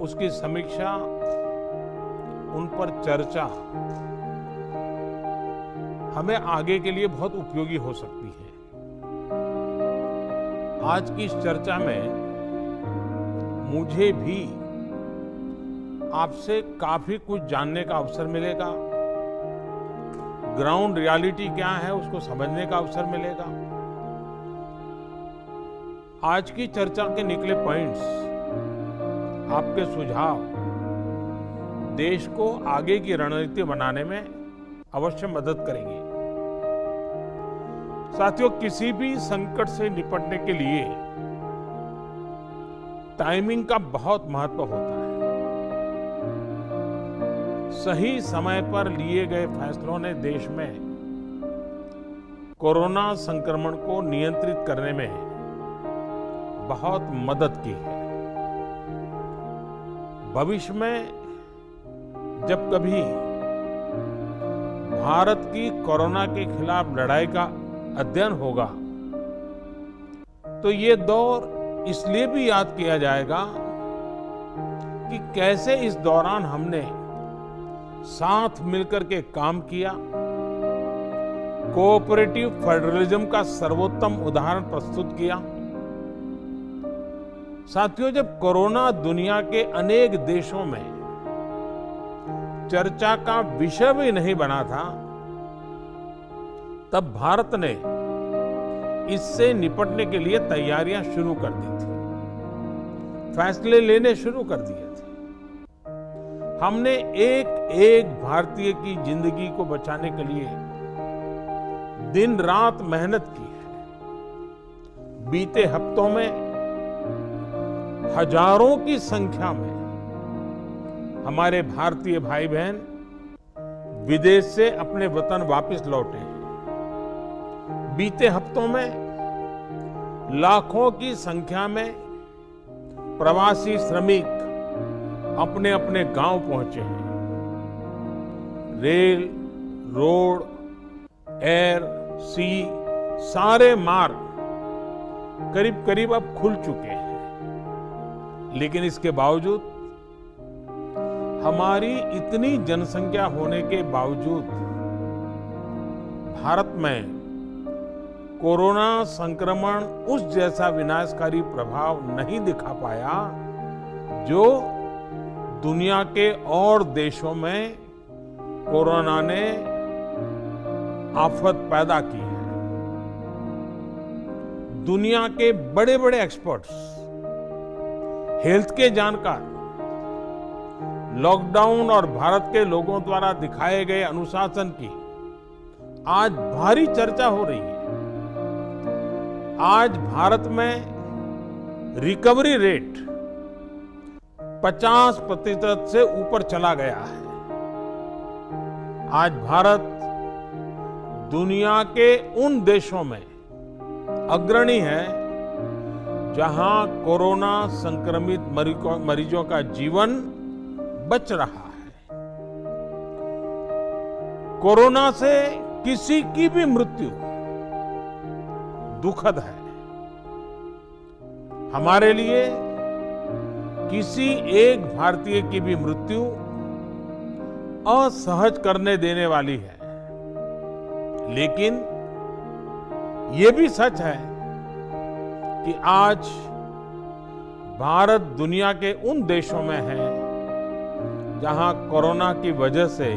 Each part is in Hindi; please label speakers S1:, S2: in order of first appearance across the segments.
S1: उसकी समीक्षा, उन पर चर्चा हमें आगे के लिए बहुत उपयोगी हो सकती है। आज की इस चर्चा में मुझे भी आपसे काफी कुछ जानने का अवसर मिलेगा। ग्राउंड रियलिटी क्या है उसको समझने का अवसर मिलेगा। आज की चर्चा के निकले पॉइंट्स, आपके सुझाव देश को आगे की रणनीति बनाने में अवश्य मदद करेंगे। साथियों, किसी भी संकट से निपटने के लिए टाइमिंग का बहुत महत्व होता है। सही समय पर लिए गए फैसलों ने देश में कोरोना संक्रमण को नियंत्रित करने में बहुत मदद की है। भविष्य में जब कभी भारत की कोरोना के खिलाफ लड़ाई का अध्ययन होगा तो ये दौर इसलिए भी याद किया जाएगा कि कैसे इस दौरान हमने साथ मिलकर के काम किया, कोऑपरेटिव फेडरलिज्म का सर्वोत्तम उदाहरण प्रस्तुत किया। साथियों, जब कोरोना दुनिया के अनेक देशों में चर्चा का विषय भी नहीं बना था, तब भारत ने इससे निपटने के लिए तैयारियां शुरू कर दी थी, फैसले लेने शुरू कर दिए थे। हमने एक एक भारतीय की जिंदगी को बचाने के लिए दिन रात मेहनत की है। बीते हफ्तों में हजारों की संख्या में हमारे भारतीय भाई बहन विदेश से अपने वतन वापस लौटे हैं। बीते हफ्तों में लाखों की संख्या में प्रवासी श्रमिक अपने अपने गांव पहुंचे हैं। रेल, रोड, एयर, सी सारे मार्ग करीब करीब अब खुल चुके हैं। लेकिन इसके बावजूद, हमारी इतनी जनसंख्या होने के बावजूद भारत में कोरोना संक्रमण उस जैसा विनाशकारी प्रभाव नहीं दिखा पाया जो दुनिया के और देशों में कोरोना ने आफत पैदा की है। दुनिया के बड़े बड़े एक्सपर्ट्स, हेल्थ के जानकार लॉकडाउन और भारत के लोगों द्वारा दिखाए गए अनुशासन की आज भारी चर्चा हो रही है। आज भारत में रिकवरी रेट 50% से ऊपर चला गया है। आज भारत दुनिया के उन देशों में अग्रणी है जहां कोरोना संक्रमित मरीजों का जीवन बच रहा है। कोरोना से किसी की भी मृत्यु दुखद है। हमारे लिए किसी एक भारतीय की भी मृत्यु असहज करने देने वाली है। लेकिन ये भी सच है कि आज भारत दुनिया के उन देशों में है जहां कोरोना की वजह से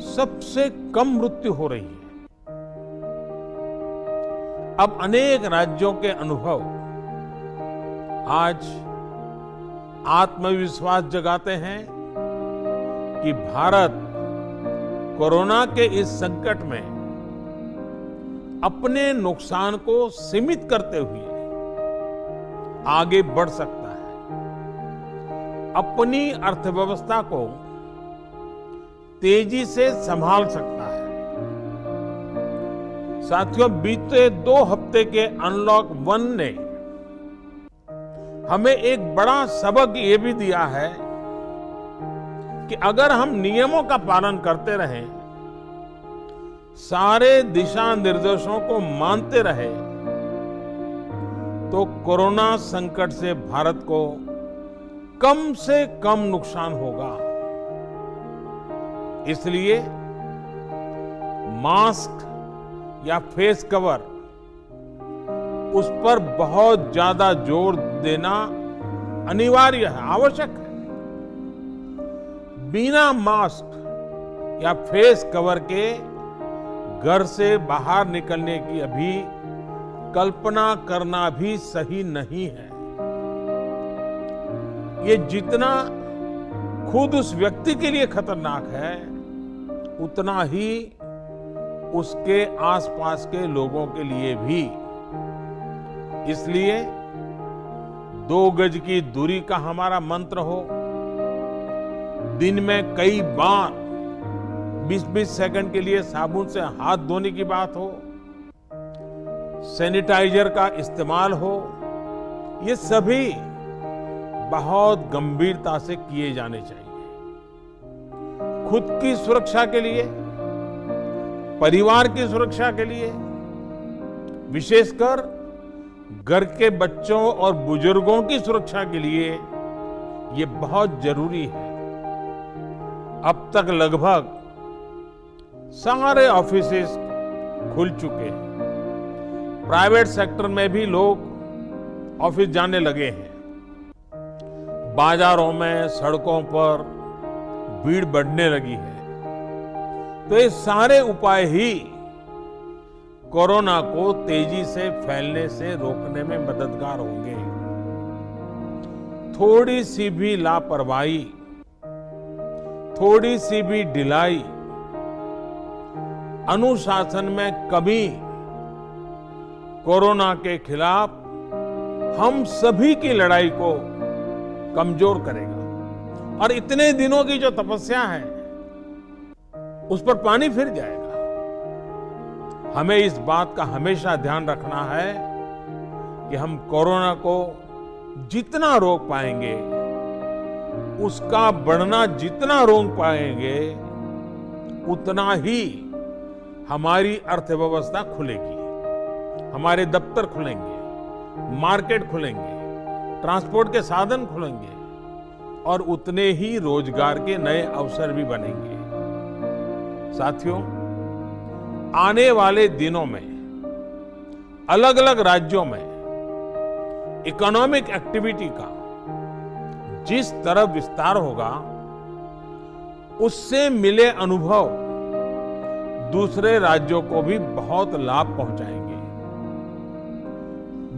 S1: सबसे कम मृत्यु हो रही है। अब अनेक राज्यों के अनुभव आज आत्मविश्वास जगाते हैं कि भारत कोरोना के इस संकट में अपने नुकसान को सीमित करते हुए आगे बढ़ सकता है, अपनी अर्थव्यवस्था को तेजी से संभाल सकता है। साथियों, बीते 2 हफ्ते के अनलॉक 1 ने हमें एक बड़ा सबक ये भी दिया है कि अगर हम नियमों का पालन करते रहें, सारे दिशा निर्देशों को मानते रहे, तो कोरोना संकट से भारत को कम से कम नुकसान होगा। इसलिए मास्क या फेस कवर, उस पर बहुत ज्यादा जोर देना अनिवार्य है, आवश्यक है। बिना मास्क या फेस कवर के घर से बाहर निकलने की अभी कल्पना करना भी सही नहीं है। ये जितना खुद उस व्यक्ति के लिए खतरनाक है, उतना ही उसके आसपास के लोगों के लिए भी। इसलिए 2 गज की दूरी का हमारा मंत्र हो, दिन में कई बार 20-20 सेकंड के लिए साबुन से हाथ धोने की बात हो, सैनिटाइजर का इस्तेमाल हो, ये सभी बहुत गंभीरता से किए जाने चाहिए। खुद की सुरक्षा के लिए, परिवार की सुरक्षा के लिए, विशेषकर घर के बच्चों और बुजुर्गों की सुरक्षा के लिए ये बहुत जरूरी है। अब तक लगभग सारे ऑफिसेस खुल चुके हैं। प्राइवेट सेक्टर में भी लोग ऑफिस जाने लगे हैं। बाजारों में, सड़कों पर भीड़ बढ़ने लगी है। तो ये सारे उपाय ही कोरोना को तेजी से फैलने से रोकने में मददगार होंगे। थोड़ी सी भी लापरवाही, थोड़ी सी भी ढिलाई, अनुशासन में कमी कोरोना के खिलाफ हम सभी की लड़ाई को कमजोर करेगा और इतने दिनों की जो तपस्या है उस पर पानी फिर जाएगा। हमें इस बात का हमेशा ध्यान रखना है कि हम कोरोना को जितना रोक पाएंगे, उसका बढ़ना जितना रोक पाएंगे, उतना ही हमारी अर्थव्यवस्था खुलेगी, हमारे दफ्तर खुलेंगे, मार्केट खुलेंगे, ट्रांसपोर्ट के साधन खुलेंगे और उतने ही रोजगार के नए अवसर भी बनेंगे। साथियों, आने वाले दिनों में अलग अलग राज्यों में इकोनॉमिक एक्टिविटी का जिस तरह विस्तार होगा, उससे मिले अनुभव दूसरे राज्यों को भी बहुत लाभ पहुंचाएंगे।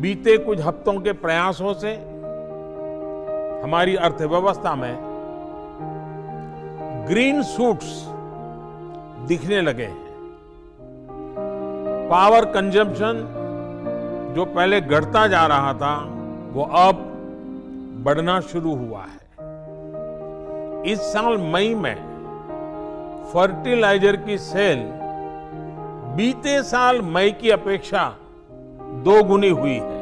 S1: बीते कुछ हफ्तों के प्रयासों से हमारी अर्थव्यवस्था में ग्रीन शूट्स दिखने लगे हैं। पावर कंजम्पशन जो पहले घटता जा रहा था, वो अब बढ़ना शुरू हुआ है। इस साल मई में फर्टिलाइजर की सेल बीते साल मई की अपेक्षा 2 गुनी हुई है।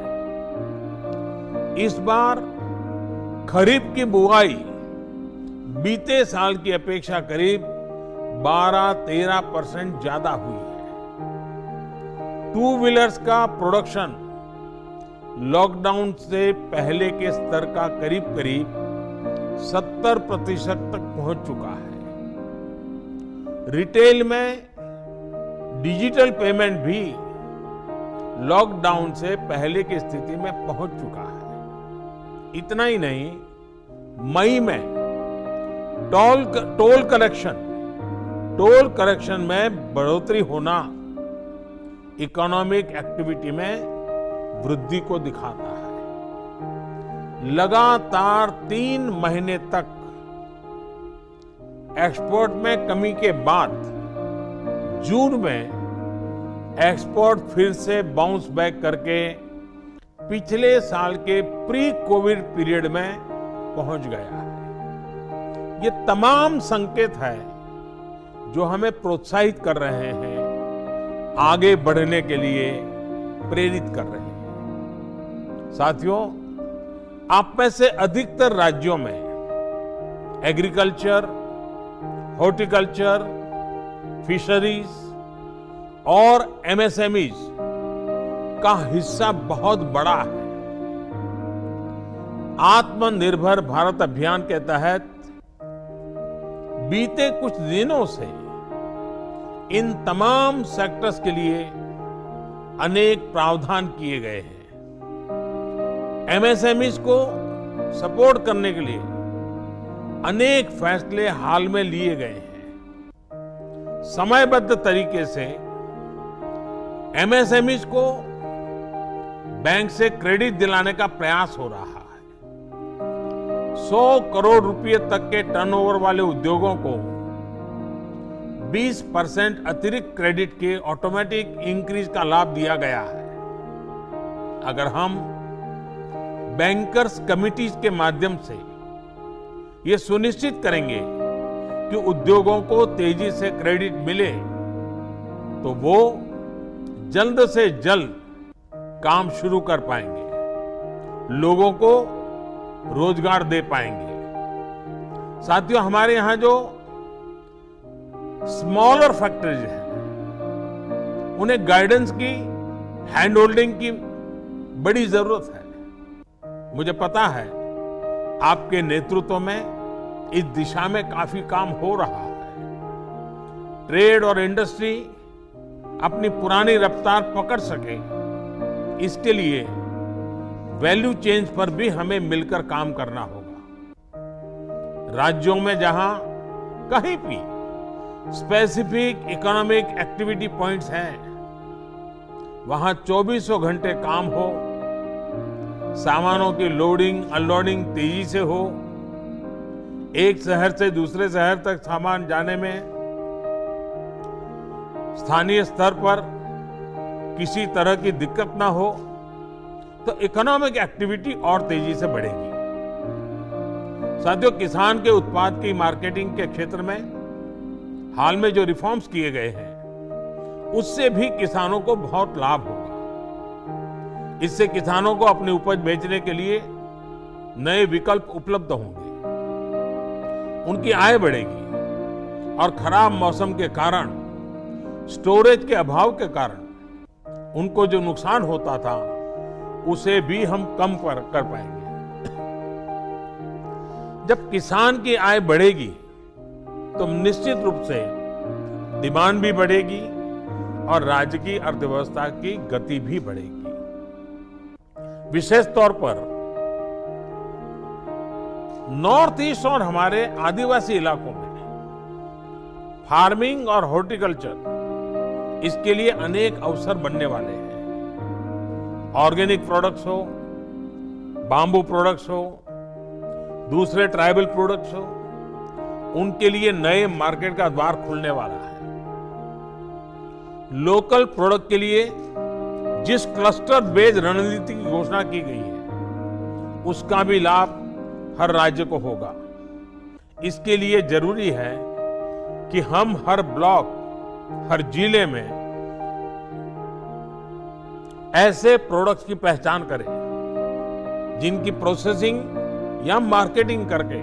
S1: इस बार खरीफ की बुआई बीते साल की अपेक्षा करीब 12-13% ज्यादा हुई है। 2 व्हीलर्स का प्रोडक्शन लॉकडाउन से पहले के स्तर का करीब करीब 70% तक पहुंच चुका है। रिटेल में डिजिटल पेमेंट भी लॉकडाउन से पहले की स्थिति में पहुंच चुका है। इतना ही नहीं, मई में टोल कलेक्शन में बढ़ोतरी होना इकोनॉमिक एक्टिविटी में वृद्धि को दिखाता है। लगातार 3 महीने तक एक्सपोर्ट में कमी के बाद जून में एक्सपोर्ट फिर से बाउंस बैक करके पिछले साल के प्री कोविड पीरियड में पहुंच गया है। ये तमाम संकेत है जो हमें प्रोत्साहित कर रहे हैं, आगे बढ़ने के लिए प्रेरित कर रहे हैं। साथियों, आप में से अधिकतर राज्यों में एग्रीकल्चर, हॉर्टिकल्चर, फिशरीज और एमएसएमईज का हिस्सा बहुत बड़ा है। आत्मनिर्भर भारत अभियान के तहत बीते कुछ दिनों से इन तमाम सेक्टर्स के लिए अनेक प्रावधान किए गए हैं। एमएसएमईज को सपोर्ट करने के लिए अनेक फैसले हाल में लिए गए हैं। समयबद्ध तरीके से एमएसएमईज को बैंक से क्रेडिट दिलाने का प्रयास हो रहा है। 100 करोड़ रुपए तक के टर्नओवर वाले उद्योगों को 20% अतिरिक्त क्रेडिट के ऑटोमेटिक इंक्रीज का लाभ दिया गया है। अगर हम बैंकर्स कमिटीज के माध्यम से ये सुनिश्चित करेंगे कि उद्योगों को तेजी से क्रेडिट मिले तो वो जल्द से जल्द काम शुरू कर पाएंगे, लोगों को रोजगार दे पाएंगे। साथियों, हमारे यहां जो स्मॉलर फैक्टरीज हैं, उन्हें गाइडेंस की, हैंड होल्डिंग की बड़ी जरूरत है। मुझे पता है आपके नेतृत्व में इस दिशा में काफी काम हो रहा है। ट्रेड और इंडस्ट्री अपनी पुरानी रफ्तार पकड़ सके, इसके लिए वैल्यू चेंज पर भी हमें मिलकर काम करना होगा। राज्यों में जहां कहीं भी स्पेसिफिक इकोनॉमिक एक्टिविटी पॉइंट्स हैं, वहां 24 घंटे काम हो, सामानों की लोडिंग अनलोडिंग तेजी से हो, एक शहर से दूसरे शहर तक सामान जाने में स्थानीय स्तर पर किसी तरह की दिक्कत ना हो, तो इकोनॉमिक एक्टिविटी और तेजी से बढ़ेगी। साथियों, किसान के उत्पाद की मार्केटिंग के क्षेत्र में हाल में जो रिफॉर्म्स किए गए हैं, उससे भी किसानों को बहुत लाभ होगा। इससे किसानों को अपनी उपज बेचने के लिए नए विकल्प उपलब्ध होंगे, उनकी आय बढ़ेगी और खराब मौसम के कारण, स्टोरेज के अभाव के कारण उनको जो नुकसान होता था, उसे भी हम कम कर पाएंगे। जब किसान की आय बढ़ेगी तो निश्चित रूप से डिमांड भी बढ़ेगी और राज्य की अर्थव्यवस्था की गति भी बढ़ेगी। विशेष तौर पर नॉर्थ ईस्ट और हमारे आदिवासी इलाकों में फार्मिंग और हॉर्टिकल्चर, इसके लिए अनेक अवसर बनने वाले हैं। ऑर्गेनिक प्रोडक्ट्स हो, बांबू प्रोडक्ट्स हो, दूसरे ट्राइबल प्रोडक्ट्स हो, उनके लिए नए मार्केट का द्वार खुलने वाला है। लोकल प्रोडक्ट के लिए जिस क्लस्टर बेस्ड रणनीति की घोषणा की गई है, उसका भी लाभ हर राज्य को होगा। इसके लिए जरूरी है कि हम हर ब्लॉक, हर जिले में ऐसे प्रोडक्ट्स की पहचान करें जिनकी प्रोसेसिंग या मार्केटिंग करके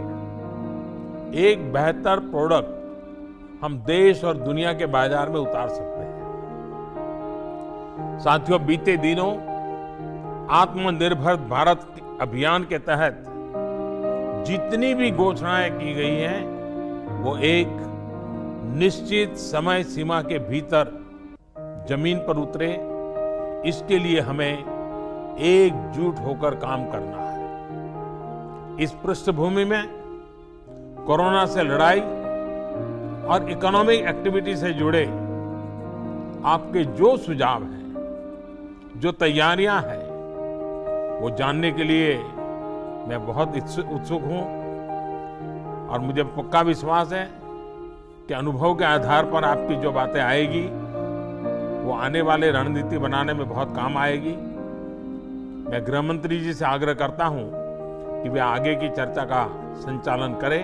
S1: एक बेहतर प्रोडक्ट हम देश और दुनिया के बाजार में उतार सकते हैं। साथियों, बीते दिनों आत्मनिर्भर भारत अभियान के तहत जितनी भी घोषणाएं की गई हैं, वो एक निश्चित समय सीमा के भीतर जमीन पर उतरे, इसके लिए हमें एकजुट होकर काम करना है। इस पृष्ठभूमि में कोरोना से लड़ाई और इकोनॉमिक एक्टिविटी से जुड़े आपके जो सुझाव हैं, जो तैयारियां हैं, वो जानने के लिए मैं बहुत उत्सुक हूं और मुझे पक्का विश्वास है कि अनुभव के आधार पर आपकी जो बातें आएगी, वो आने वाले रणनीति बनाने में बहुत काम आएगी। मैं गृह मंत्री जी से आग्रह करता हूं कि वे आगे की चर्चा का संचालन करें